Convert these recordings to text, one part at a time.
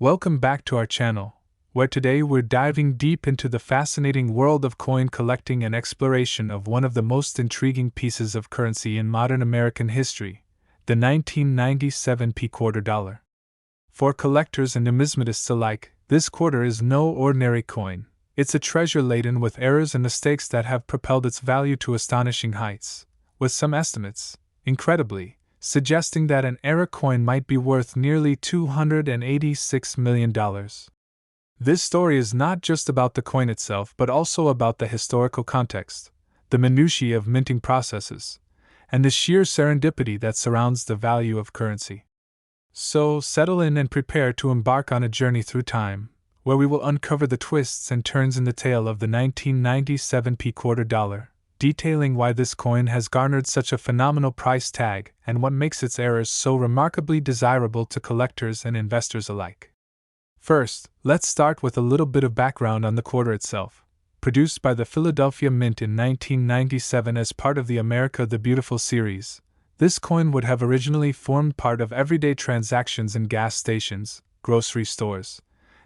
Welcome back to our channel, where today we're diving deep into the fascinating world of coin collecting and exploration of one of the most intriguing pieces of currency in modern American history, the 1997 quarter dollar. For collectors and numismatists alike, this quarter is no ordinary coin. It's a treasure laden with errors and mistakes that have propelled its value to astonishing heights, with some estimates, incredibly, suggesting that an error coin might be worth nearly $286 million. This story is not just about the coin itself but also about the historical context, the minutiae of minting processes, and the sheer serendipity that surrounds the value of currency. So, settle in and prepare to embark on a journey through time, where we will uncover the twists and turns in the tale of the 1997 quarter dollar, detailing why this coin has garnered such a phenomenal price tag and what makes its errors so remarkably desirable to collectors and investors alike. First, let's start with a little bit of background on the quarter itself. Produced by the Philadelphia Mint in 1997 as part of the America the Beautiful series, this coin would have originally formed part of everyday transactions in gas stations, grocery stores,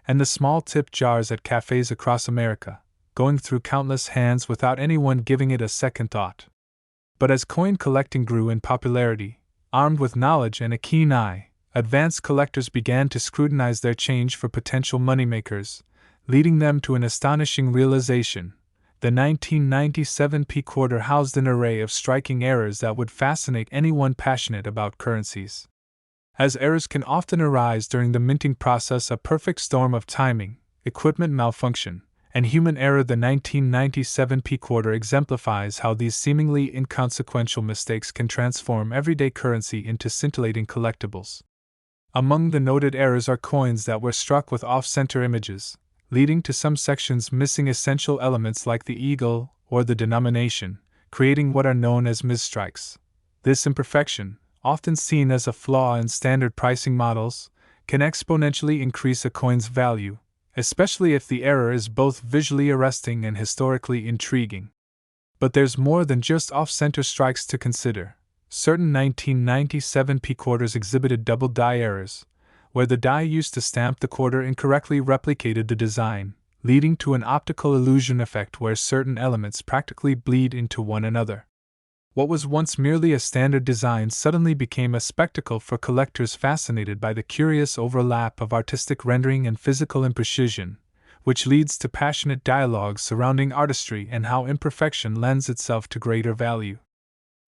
and the small tip jars at cafes across America, going through countless hands without anyone giving it a second thought. But as coin collecting grew in popularity, armed with knowledge and a keen eye, advanced collectors began to scrutinize their change for potential moneymakers, leading them to an astonishing realization. The 1997 quarter housed an array of striking errors that would fascinate anyone passionate about currencies. As errors can often arise during the minting process, a perfect storm of timing, equipment malfunction, and human error, the 1997 quarter exemplifies how these seemingly inconsequential mistakes can transform everyday currency into scintillating collectibles. Among the noted errors are coins that were struck with off-center images, leading to some sections missing essential elements like the eagle or the denomination, creating what are known as misstrikes. This imperfection, often seen as a flaw in standard pricing models, can exponentially increase a coin's value, especially if the error is both visually arresting and historically intriguing. But there's more than just off-center strikes to consider. Certain 1997 quarters exhibited double die errors, where the die used to stamp the quarter incorrectly replicated the design, leading to an optical illusion effect where certain elements practically bleed into one another. What was once merely a standard design suddenly became a spectacle for collectors fascinated by the curious overlap of artistic rendering and physical imprecision, which leads to passionate dialogues surrounding artistry and how imperfection lends itself to greater value.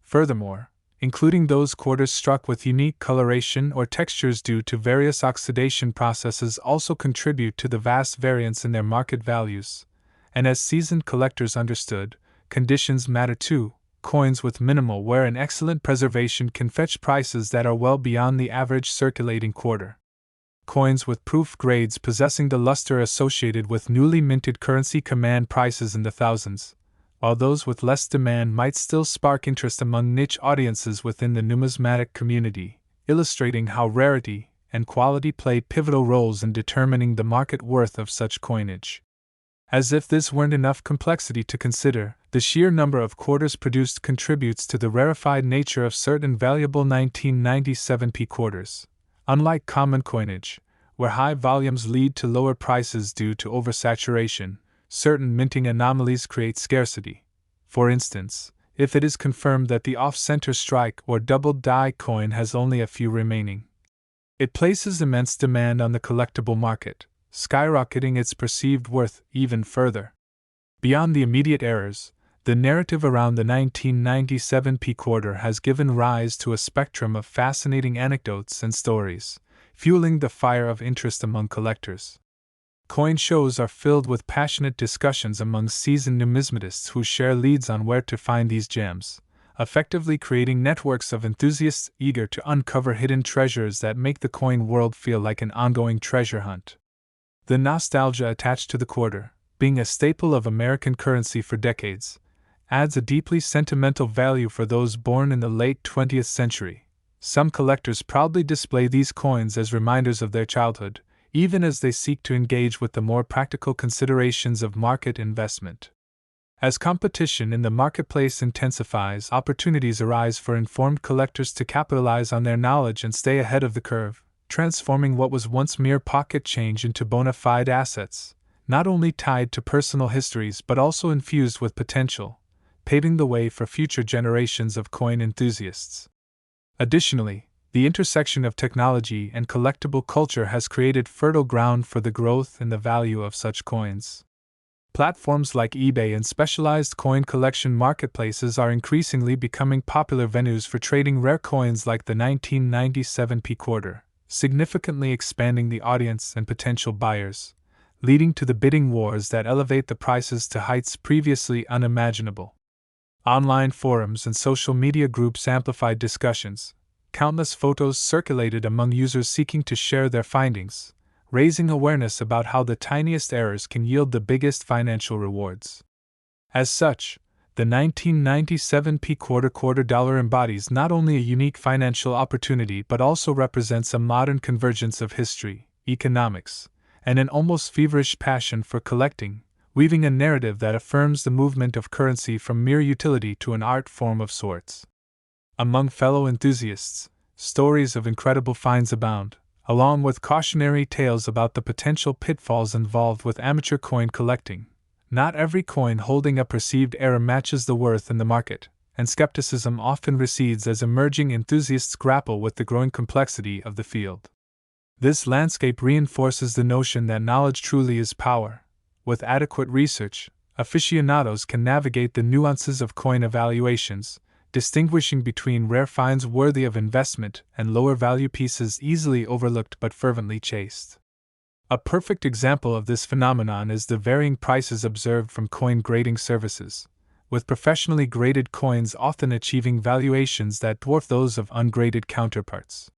Furthermore, including those quarters struck with unique coloration or textures due to various oxidation processes also contribute to the vast variance in their market values. And as seasoned collectors understood, conditions matter too. Coins with minimal wear and excellent preservation can fetch prices that are well beyond the average circulating quarter. Coins with proof grades possessing the luster associated with newly minted currency command prices in the thousands, while those with less demand might still spark interest among niche audiences within the numismatic community, illustrating how rarity and quality play pivotal roles in determining the market worth of such coinage. As if this weren't enough complexity to consider, the sheer number of quarters produced contributes to the rarefied nature of certain valuable 1997 quarters. Unlike common coinage, where high volumes lead to lower prices due to oversaturation, certain minting anomalies create scarcity. For instance, if it is confirmed that the off-center strike or double die coin has only a few remaining, it places immense demand on the collectible market, skyrocketing its perceived worth even further. Beyond the immediate errors, the narrative around the 1997 quarter has given rise to a spectrum of fascinating anecdotes and stories, fueling the fire of interest among collectors. Coin shows are filled with passionate discussions among seasoned numismatists who share leads on where to find these gems, effectively creating networks of enthusiasts eager to uncover hidden treasures that make the coin world feel like an ongoing treasure hunt. The nostalgia attached to the quarter, being a staple of American currency for decades, adds a deeply sentimental value for those born in the late 20th century. Some collectors proudly display these coins as reminders of their childhood, even as they seek to engage with the more practical considerations of market investment. As competition in the marketplace intensifies, opportunities arise for informed collectors to capitalize on their knowledge and stay ahead of the curve, transforming what was once mere pocket change into bona fide assets, not only tied to personal histories but also infused with potential, paving the way for future generations of coin enthusiasts. Additionally, the intersection of technology and collectible culture has created fertile ground for the growth in the value of such coins. Platforms like eBay and specialized coin collection marketplaces are increasingly becoming popular venues for trading rare coins like the 1997 P quarter, significantly expanding the audience and potential buyers, leading to the bidding wars that elevate the prices to heights previously unimaginable. Online forums and social media groups amplified discussions. Countless photos circulated among users seeking to share their findings, raising awareness about how the tiniest errors can yield the biggest financial rewards. As such, the 1997 P quarter dollar embodies not only a unique financial opportunity but also represents a modern convergence of history, economics, and an almost feverish passion for collecting, weaving a narrative that affirms the movement of currency from mere utility to an art form of sorts. Among fellow enthusiasts, stories of incredible finds abound, along with cautionary tales about the potential pitfalls involved with amateur coin collecting. Not every coin holding a perceived error matches the worth in the market, and skepticism often recedes as emerging enthusiasts grapple with the growing complexity of the field. This landscape reinforces the notion that knowledge truly is power. With adequate research, aficionados can navigate the nuances of coin evaluations, distinguishing between rare finds worthy of investment and lower value pieces easily overlooked but fervently chased. A perfect example of this phenomenon is the varying prices observed from coin grading services, with professionally graded coins often achieving valuations that dwarf those of ungraded counterparts.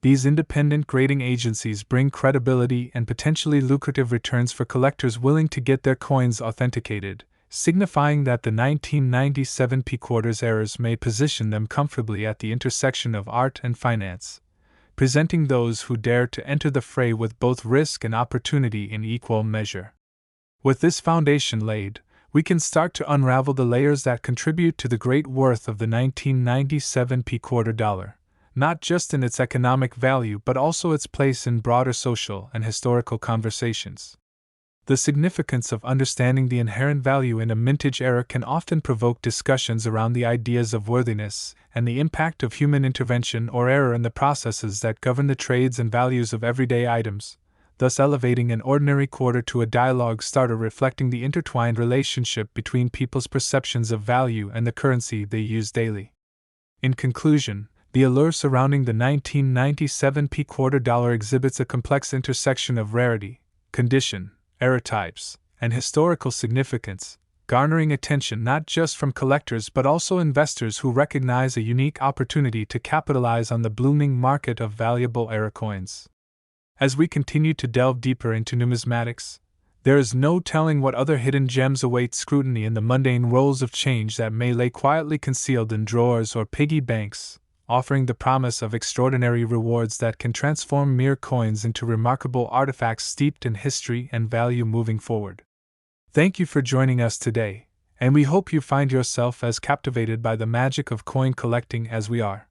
These independent grading agencies bring credibility and potentially lucrative returns for collectors willing to get their coins authenticated, signifying that the 1997 P quarters errors may position them comfortably at the intersection of art and finance, presenting those who dare to enter the fray with both risk and opportunity in equal measure. With this foundation laid, we can start to unravel the layers that contribute to the great worth of the 1997 P quarter dollar, not just in its economic value but also its place in broader social and historical conversations. The significance of understanding the inherent value in a mintage error can often provoke discussions around the ideas of worthiness and the impact of human intervention or error in the processes that govern the trades and values of everyday items, thus elevating an ordinary quarter to a dialogue starter reflecting the intertwined relationship between people's perceptions of value and the currency they use daily. In conclusion, the allure surrounding the 1997 P quarter dollar exhibits a complex intersection of rarity, condition, error types, and historical significance, garnering attention not just from collectors but also investors who recognize a unique opportunity to capitalize on the blooming market of valuable error coins. As we continue to delve deeper into numismatics, there is no telling what other hidden gems await scrutiny in the mundane rolls of change that may lay quietly concealed in drawers or piggy banks, offering the promise of extraordinary rewards that can transform mere coins into remarkable artifacts steeped in history and value moving forward. Thank you for joining us today, and we hope you find yourself as captivated by the magic of coin collecting as we are.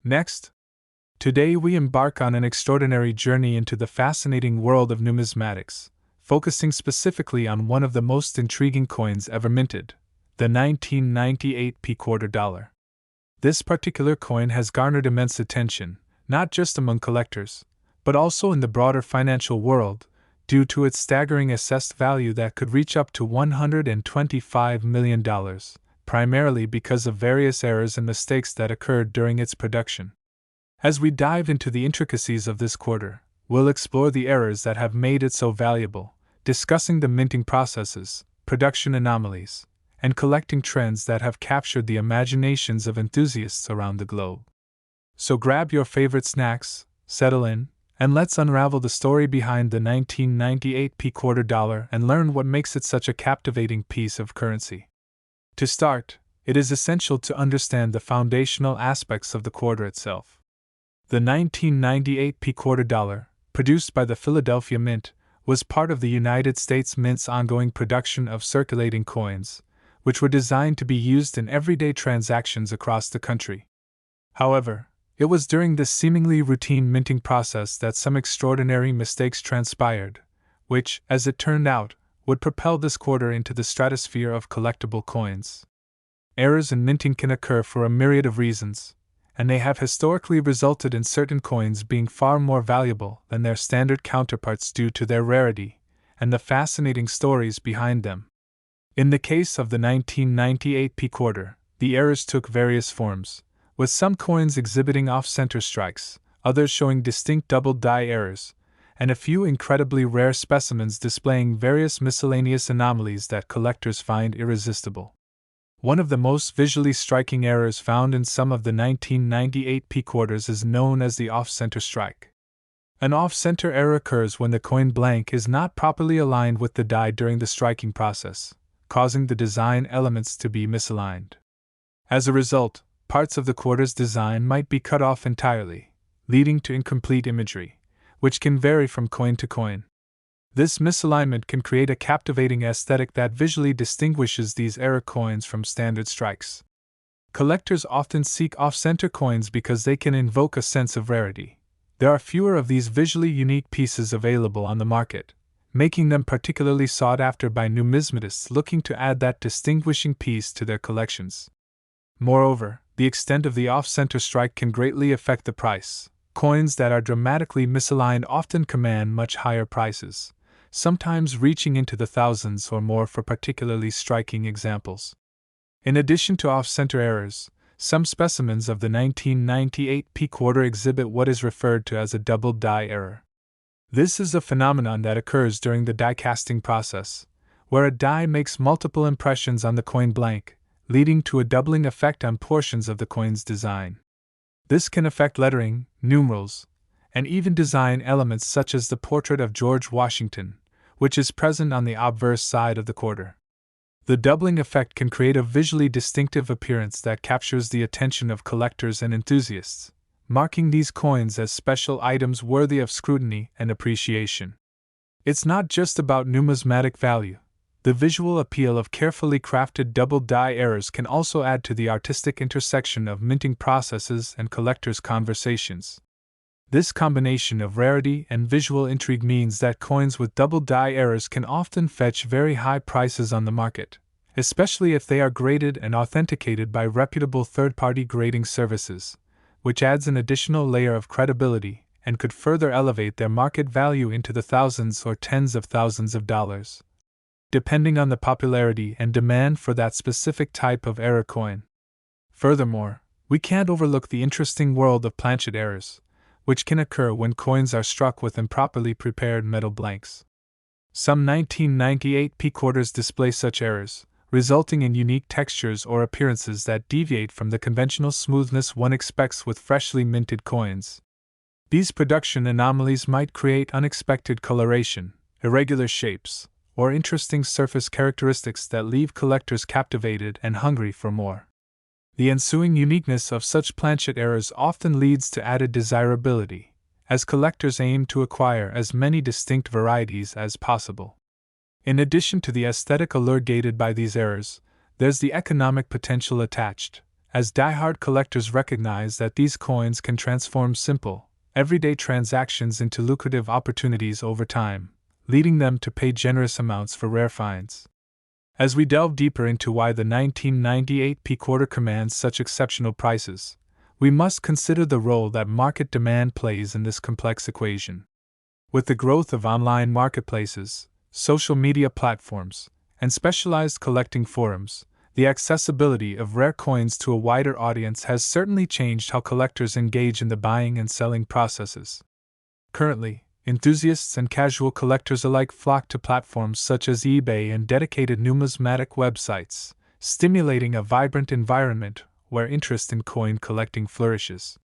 Next, today we embark on an extraordinary journey into the fascinating world of numismatics, focusing specifically on one of the most intriguing coins ever minted, the 1998 P quarter dollar. This particular coin has garnered immense attention, not just among collectors, but also in the broader financial world, due to its staggering assessed value that could reach up to $125 million, primarily because of various errors and mistakes that occurred during its production. As we dive into the intricacies of this quarter, we'll explore the errors that have made it so valuable, discussing the minting processes, production anomalies, and collecting trends that have captured the imaginations of enthusiasts around the globe. So grab your favorite snacks, settle in, and let's unravel the story behind the 1998 P quarter dollar and learn what makes it such a captivating piece of currency. To start, it is essential to understand the foundational aspects of the quarter itself. The 1998 P quarter dollar, produced by the Philadelphia Mint, was part of the United States Mint's ongoing production of circulating coins, which were designed to be used in everyday transactions across the country. However, It was during this seemingly routine minting process that some extraordinary mistakes transpired, which, as it turned out, would propel this quarter into the stratosphere of collectible coins. Errors in minting can occur for a myriad of reasons, and they have historically resulted in certain coins being far more valuable than their standard counterparts due to their rarity and the fascinating stories behind them. In the case of the 1998 P quarter, the errors took various forms, with some coins exhibiting off-center strikes, others showing distinct double die errors, and a few incredibly rare specimens displaying various miscellaneous anomalies that collectors find irresistible. One of the most visually striking errors found in some of the 1998 P quarters is known as the off-center strike. An off-center error occurs when the coin blank is not properly aligned with the die during the striking process, causing the design elements to be misaligned. As a result, parts of the quarter's design might be cut off entirely, leading to incomplete imagery, which can vary from coin to coin. This misalignment can create a captivating aesthetic that visually distinguishes these error coins from standard strikes. Collectors often seek off-center coins because they can invoke a sense of rarity. There are fewer of these visually unique pieces available on the market, making them particularly sought after by numismatists looking to add that distinguishing piece to their collections. Moreover, the extent of the off-center strike can greatly affect the price. Coins that are dramatically misaligned often command much higher prices, sometimes reaching into the thousands or more for particularly striking examples. In addition to off-center errors, some specimens of the 1998 P quarter exhibit what is referred to as a double die error. This is a phenomenon that occurs during the die casting process, where a die makes multiple impressions on the coin blank, leading to a doubling effect on portions of the coin's design. This can affect lettering, numerals, and even design elements such as the portrait of George Washington, which is present on the obverse side of the quarter. The doubling effect can create a visually distinctive appearance that captures the attention of collectors and enthusiasts, marking these coins as special items worthy of scrutiny and appreciation. It's not just about numismatic value. The visual appeal of carefully crafted double die errors can also add to the artistic intersection of minting processes and collectors' conversations. This combination of rarity and visual intrigue means that coins with double die errors can often fetch very high prices on the market, especially if they are graded and authenticated by reputable third-party grading services, which adds an additional layer of credibility and could further elevate their market value into the thousands or tens of thousands of dollars, depending on the popularity and demand for that specific type of error coin. Furthermore, we can't overlook the interesting world of planchet errors, which can occur when coins are struck with improperly prepared metal blanks. Some 1998 P quarters display such errors, resulting in unique textures or appearances that deviate from the conventional smoothness one expects with freshly minted coins. These production anomalies might create unexpected coloration, irregular shapes, or interesting surface characteristics that leave collectors captivated and hungry for more. The ensuing uniqueness of such planchet errors often leads to added desirability, as collectors aim to acquire as many distinct varieties as possible. In addition to the aesthetic allure gated by these errors, there's the economic potential attached, as die-hard collectors recognize that these coins can transform simple, everyday transactions into lucrative opportunities over time, leading them to pay generous amounts for rare finds. As we delve deeper into why the 1998 P quarter commands such exceptional prices, we must consider the role that market demand plays in this complex equation. With the growth of online marketplaces, social media platforms, and specialized collecting forums, the accessibility of rare coins to a wider audience has certainly changed how collectors engage in the buying and selling processes. Currently, enthusiasts and casual collectors alike flock to platforms such as eBay and dedicated numismatic websites, stimulating a vibrant environment where interest in coin collecting flourishes.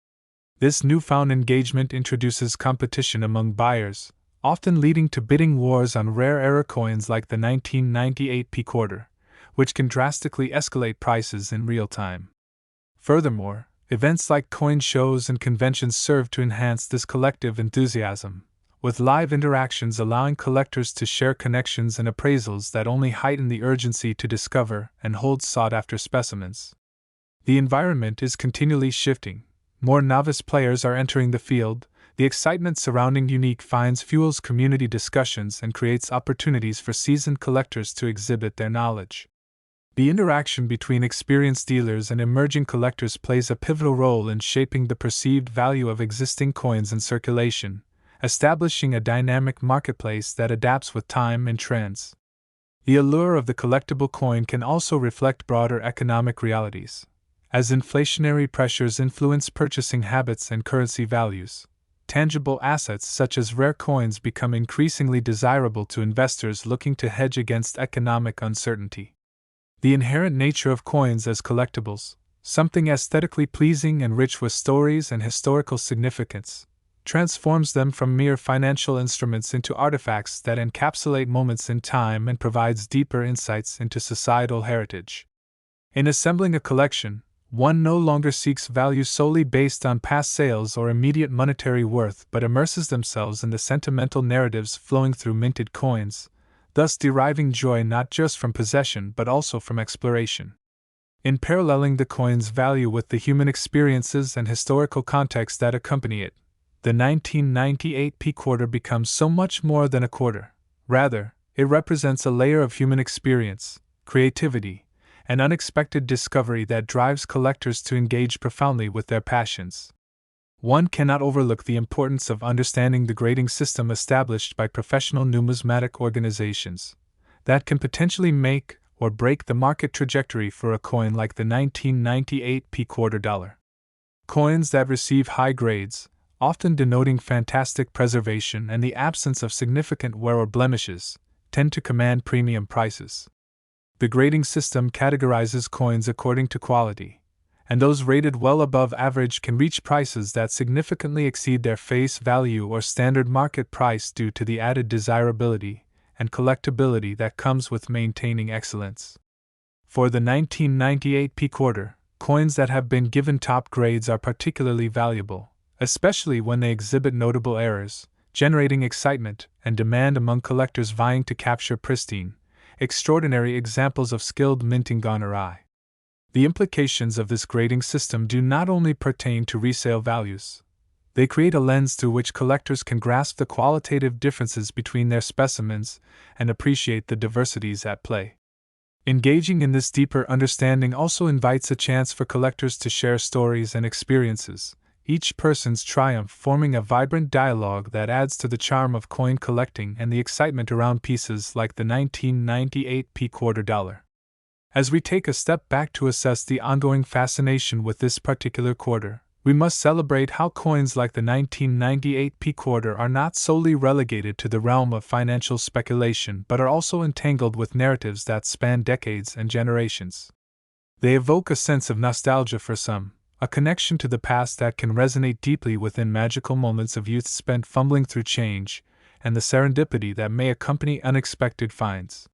This newfound engagement introduces competition among buyers, often leading to bidding wars on rare error coins like the 1998 P quarter, which can drastically escalate prices in real time. Furthermore, events like coin shows and conventions serve to enhance this collective enthusiasm, with live interactions allowing collectors to share connections and appraisals that only heighten the urgency to discover and hold sought-after specimens. The environment is continually shifting. more novice players are entering the field. The excitement surrounding unique finds fuels community discussions and creates opportunities for seasoned collectors to exhibit their knowledge. The interaction between experienced dealers and emerging collectors plays a pivotal role in shaping the perceived value of existing coins in circulation, establishing a dynamic marketplace that adapts with time and trends. The allure of the collectible coin can also reflect broader economic realities. As inflationary pressures influence purchasing habits and currency values, tangible assets such as rare coins become increasingly desirable to investors looking to hedge against economic uncertainty. The inherent nature of coins as collectibles, something aesthetically pleasing and rich with stories and historical significance, transforms them from mere financial instruments into artifacts that encapsulate moments in time and provides deeper insights into societal heritage. In assembling a collection, one no longer seeks value solely based on past sales or immediate monetary worth but immerses themselves in the sentimental narratives flowing through minted coins, thus deriving joy not just from possession but also from exploration. In paralleling the coin's value with the human experiences and historical context that accompany it, the 1998 P quarter becomes so much more than a quarter. Rather, it represents a layer of human experience, creativity, and unexpected discovery that drives collectors to engage profoundly with their passions. One cannot overlook the importance of understanding the grading system established by professional numismatic organizations that can potentially make or break the market trajectory for a coin like the 1998 P quarter dollar. Coins that receive high grades, often denoting fantastic preservation and the absence of significant wear or blemishes, tend to command premium prices. The grading system categorizes coins according to quality, and those rated well above average can reach prices that significantly exceed their face value or standard market price due to the added desirability and collectability that comes with maintaining excellence. For the 1998 P quarter, coins that have been given top grades are particularly valuable, especially when they exhibit notable errors, generating excitement and demand among collectors vying to capture pristine, extraordinary examples of skilled minting gone awry. The implications of this grading system do not only pertain to resale values. They create a lens through which collectors can grasp the qualitative differences between their specimens and appreciate the diversities at play. Engaging in this deeper understanding also invites a chance for collectors to share stories and experiences, each person's triumph forming a vibrant dialogue that adds to the charm of coin collecting and the excitement around pieces like the 1998 P quarter dollar. As we take a step back to assess the ongoing fascination with this particular quarter, we must celebrate how coins like the 1998 P quarter are not solely relegated to the realm of financial speculation but are also entangled with narratives that span decades and generations. They evoke a sense of nostalgia for some, a connection to the past that can resonate deeply within magical moments of youth spent fumbling through change, and the serendipity that may accompany unexpected finds.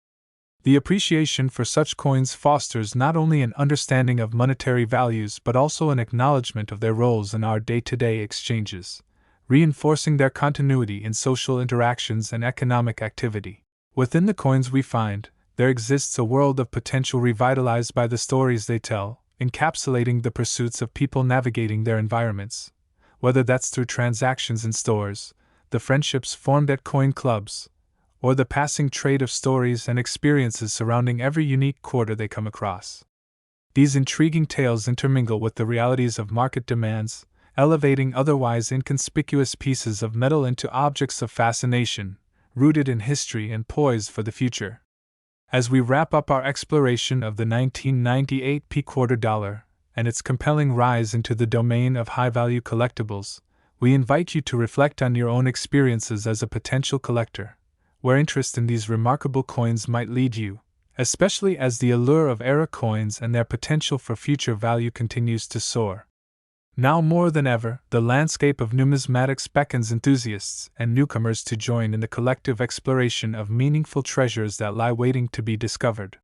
The appreciation for such coins fosters not only an understanding of monetary values but also an acknowledgement of their roles in our day-to-day exchanges, reinforcing their continuity in social interactions and economic activity. Within the coins we find, there exists a world of potential revitalized by the stories they tell, encapsulating the pursuits of people navigating their environments, whether that's through transactions in stores, the friendships formed at coin clubs, or the passing trade of stories and experiences surrounding every unique quarter they come across. These intriguing tales intermingle with the realities of market demands, elevating otherwise inconspicuous pieces of metal into objects of fascination, rooted in history and poised for the future. As we wrap up our exploration of the 1998 P quarter dollar and its compelling rise into the domain of high-value collectibles, we invite you to reflect on your own experiences as a potential collector, where interest in these remarkable coins might lead you, especially as the allure of era coins and their potential for future value continues to soar. Now more than ever, the landscape of numismatics beckons enthusiasts and newcomers to join in the collective exploration of meaningful treasures that lie waiting to be discovered.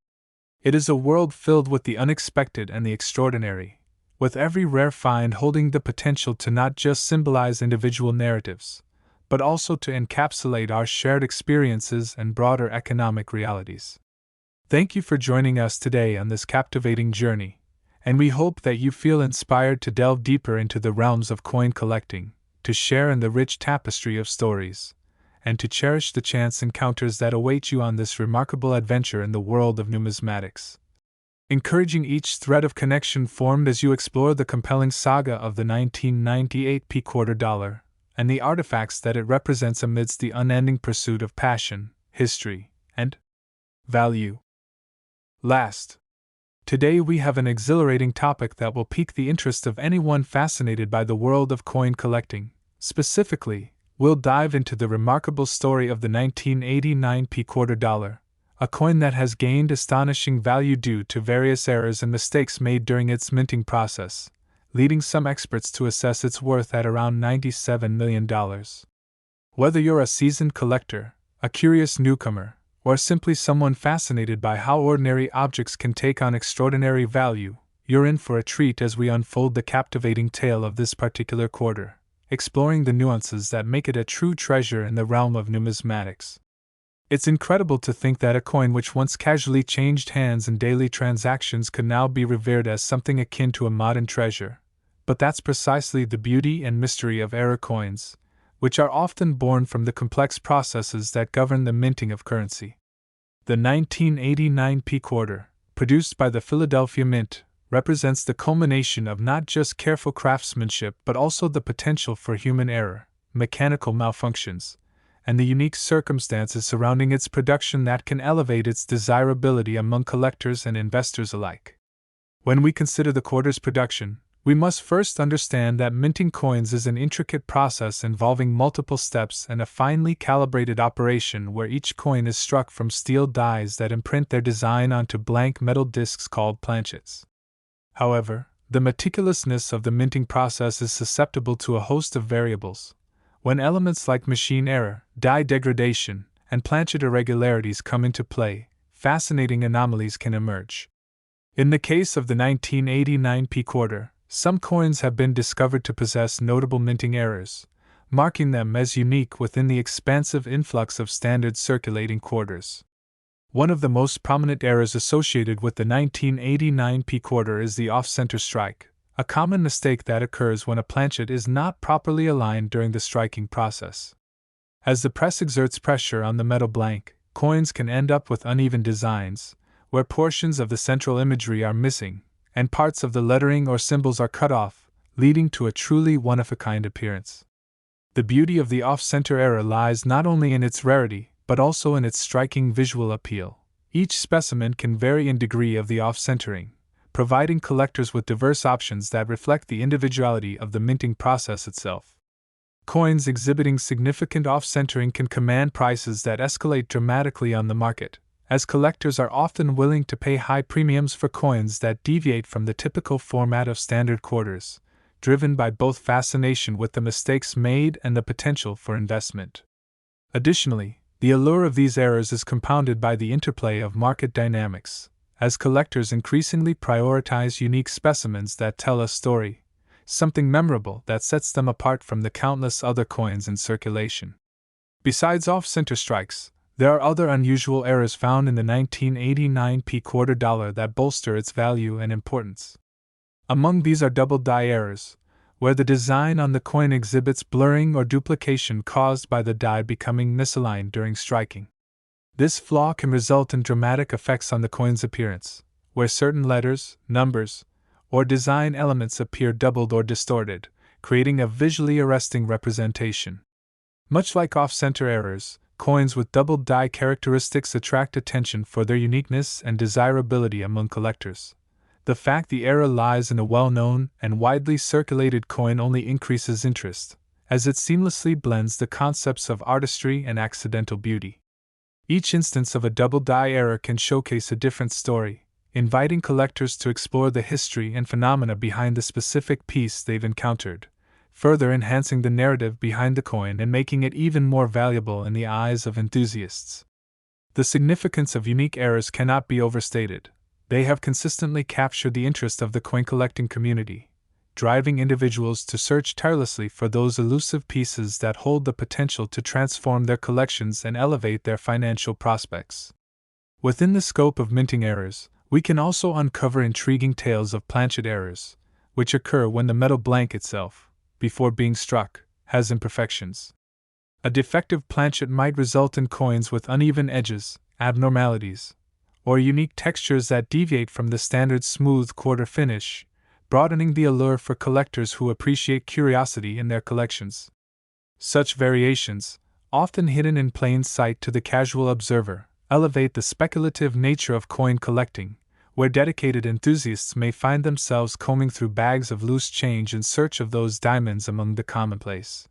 It is a world filled with the unexpected and the extraordinary, with every rare find holding the potential to not just symbolize individual narratives, but also to encapsulate our shared experiences and broader economic realities. Thank you for joining us today on this captivating journey, and we hope that you feel inspired to delve deeper into the realms of coin collecting, to share in the rich tapestry of stories, and to cherish the chance encounters that await you on this remarkable adventure in the world of numismatics. Encouraging each thread of connection formed as you explore the compelling saga of the 1998 quarter dollar, and the artifacts that it represents amidst the unending pursuit of passion, history, and value. Last, today we have an exhilarating topic that will pique the interest of anyone fascinated by the world of coin collecting. Specifically, we'll dive into the remarkable story of the 1989 quarter dollar, a coin that has gained astonishing value due to various errors and mistakes made during its minting process, leading some experts to assess its worth at around $97 million. Whether you're a seasoned collector, a curious newcomer, or simply someone fascinated by how ordinary objects can take on extraordinary value, you're in for a treat as we unfold the captivating tale of this particular quarter, exploring the nuances that make it a true treasure in the realm of numismatics. It's incredible to think that a coin which once casually changed hands in daily transactions could now be revered as something akin to a modern treasure. But that's precisely the beauty and mystery of error coins, which are often born from the complex processes that govern the minting of currency. The 1989 quarter, produced by the Philadelphia Mint, represents the culmination of not just careful craftsmanship but also the potential for human error, mechanical malfunctions, and the unique circumstances surrounding its production that can elevate its desirability among collectors and investors alike. When we consider the quarter's production, we must first understand that minting coins is an intricate process involving multiple steps and a finely calibrated operation where each coin is struck from steel dies that imprint their design onto blank metal discs called planchets. However, the meticulousness of the minting process is susceptible to a host of variables. When elements like machine error, die degradation, and planchet irregularities come into play, fascinating anomalies can emerge. In the case of the 1989 quarter, some coins have been discovered to possess notable minting errors, marking them as unique within the expansive influx of standard circulating quarters. One of the most prominent errors associated with the 1989 quarter is the off-center strike, a common mistake that occurs when a planchet is not properly aligned during the striking process. As the press exerts pressure on the metal blank, coins can end up with uneven designs, where portions of the central imagery are missing, and parts of the lettering or symbols are cut off, leading to a truly one-of-a-kind appearance. The beauty of the off-center error lies not only in its rarity, but also in its striking visual appeal. Each specimen can vary in degree of the off-centering, providing collectors with diverse options that reflect the individuality of the minting process itself. Coins exhibiting significant off-centering can command prices that escalate dramatically on the market, as collectors are often willing to pay high premiums for coins that deviate from the typical format of standard quarters, driven by both fascination with the mistakes made and the potential for investment. Additionally, the allure of these errors is compounded by the interplay of market dynamics, as collectors increasingly prioritize unique specimens that tell a story, something memorable that sets them apart from the countless other coins in circulation. Besides off-center strikes, there are other unusual errors found in the 1989 quarter dollar that bolster its value and importance. Among these are double die errors, where the design on the coin exhibits blurring or duplication caused by the die becoming misaligned during striking. This flaw can result in dramatic effects on the coin's appearance, where certain letters, numbers, or design elements appear doubled or distorted, creating a visually arresting representation. Much like off-center errors, coins with double die characteristics attract attention for their uniqueness and desirability among collectors. The fact the error lies in a well-known and widely circulated coin only increases interest, as it seamlessly blends the concepts of artistry and accidental beauty. Each instance of a double die error can showcase a different story, inviting collectors to explore the history and phenomena behind the specific piece they've encountered, further enhancing the narrative behind the coin and making it even more valuable in the eyes of enthusiasts. The significance of unique errors cannot be overstated. They have consistently captured the interest of the coin collecting community, driving individuals to search tirelessly for those elusive pieces that hold the potential to transform their collections and elevate their financial prospects. Within the scope of minting errors, We can also uncover intriguing tales of planchet errors, which occur when the metal blank itself, before being struck, has imperfections. A defective planchet might result in coins with uneven edges, abnormalities, or unique textures that deviate from the standard smooth quarter finish, broadening the allure for collectors who appreciate curiosity in their collections. Such variations, often hidden in plain sight to the casual observer, elevate the speculative nature of coin collecting, where dedicated enthusiasts may find themselves combing through bags of loose change in search of those diamonds among the commonplace.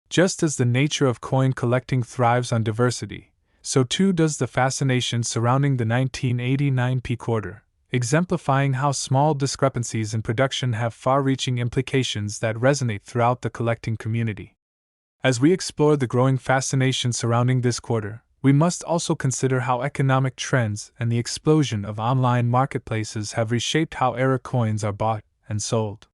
Just as the nature of coin collecting thrives on diversity, so too does the fascination surrounding the 1989 P quarter, exemplifying how small discrepancies in production have far-reaching implications that resonate throughout the collecting community. As we explore the growing fascination surrounding this quarter, we must also consider how economic trends and the explosion of online marketplaces have reshaped how era coins are bought and sold.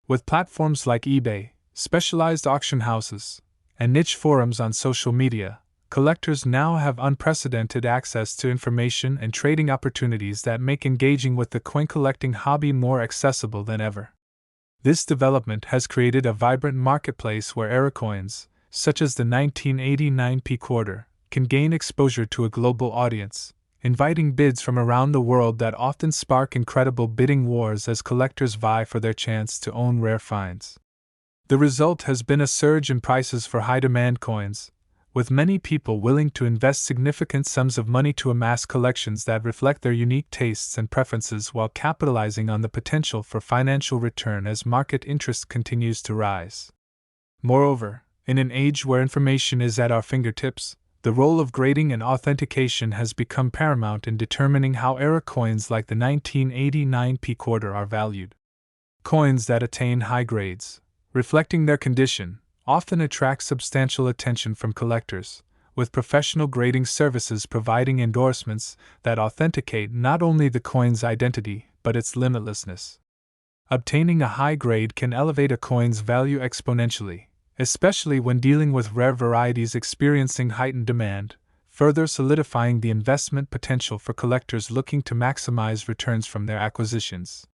With platforms like eBay, specialized auction houses, and niche forums on social media, collectors now have unprecedented access to information and trading opportunities that make engaging with the coin collecting hobby more accessible than ever. This development has created a vibrant marketplace where era coins, such as the 1989 P quarter, can gain exposure to a global audience, inviting bids from around the world that often spark incredible bidding wars as collectors vie for their chance to own rare finds. The result has been a surge in prices for high-demand coins, with many people willing to invest significant sums of money to amass collections that reflect their unique tastes and preferences while capitalizing on the potential for financial return as market interest continues to rise. Moreover, in an age where information is at our fingertips, the role of grading and authentication has become paramount in determining how era coins like the 1989 P quarter are valued. Coins that attain high grades, reflecting their condition, often attract substantial attention from collectors, with professional grading services providing endorsements that authenticate not only the coin's identity but its limitlessness. Obtaining a high grade can elevate a coin's value exponentially, especially when dealing with rare varieties experiencing heightened demand, further solidifying the investment potential for collectors looking to maximize returns from their acquisitions.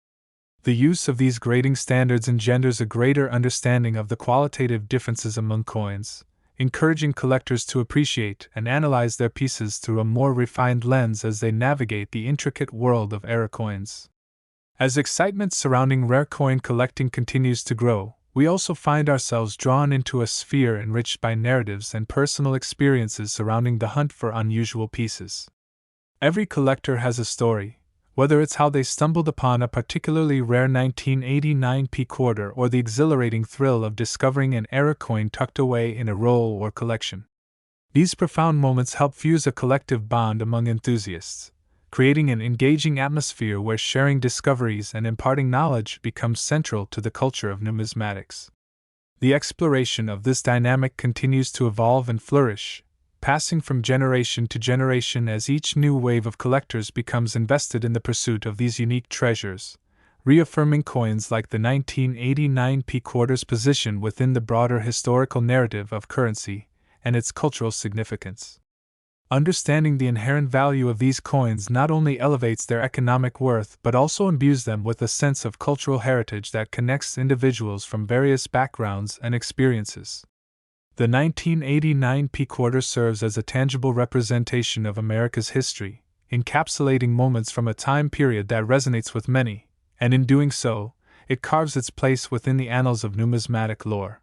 The use of these grading standards engenders a greater understanding of the qualitative differences among coins, encouraging collectors to appreciate and analyze their pieces through a more refined lens as they navigate the intricate world of era coins. As excitement surrounding rare coin collecting continues to grow, we also find ourselves drawn into a sphere enriched by narratives and personal experiences surrounding the hunt for unusual pieces. Every collector has a story, whether it's how they stumbled upon a particularly rare 1989 P quarter or the exhilarating thrill of discovering an era coin tucked away in a roll or collection. These profound moments help fuse a collective bond among enthusiasts, creating an engaging atmosphere where sharing discoveries and imparting knowledge becomes central to the culture of numismatics. The exploration of this dynamic continues to evolve and flourish, passing from generation to generation as each new wave of collectors becomes invested in the pursuit of these unique treasures, reaffirming coins like the 1989 P quarter's position within the broader historical narrative of currency and its cultural significance. Understanding the inherent value of these coins not only elevates their economic worth but also imbues them with a sense of cultural heritage that connects individuals from various backgrounds and experiences. The 1989 P quarter serves as a tangible representation of America's history, encapsulating moments from a time period that resonates with many, and in doing so, it carves its place within the annals of numismatic lore.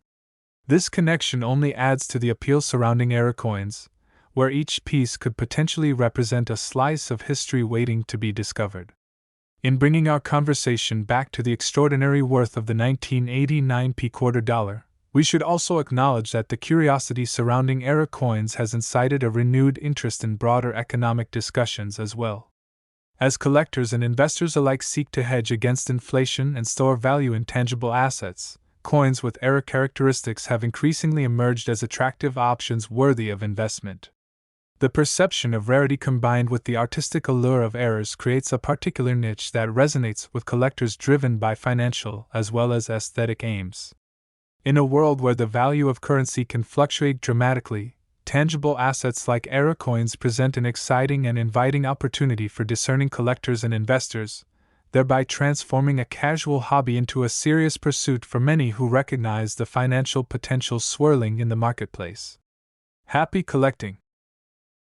This connection only adds to the appeal surrounding era coins, where each piece could potentially represent a slice of history waiting to be discovered. In bringing our conversation back to the extraordinary worth of the 1989 P quarter dollar, we should also acknowledge that the curiosity surrounding era coins has incited a renewed interest in broader economic discussions as well. As collectors and investors alike seek to hedge against inflation and store value in tangible assets, coins with era characteristics have increasingly emerged as attractive options worthy of investment. The perception of rarity combined with the artistic allure of errors creates a particular niche that resonates with collectors driven by financial as well as aesthetic aims. In a world where the value of currency can fluctuate dramatically, tangible assets like era coins present an exciting and inviting opportunity for discerning collectors and investors, thereby transforming a casual hobby into a serious pursuit for many who recognize the financial potential swirling in the marketplace. Happy collecting!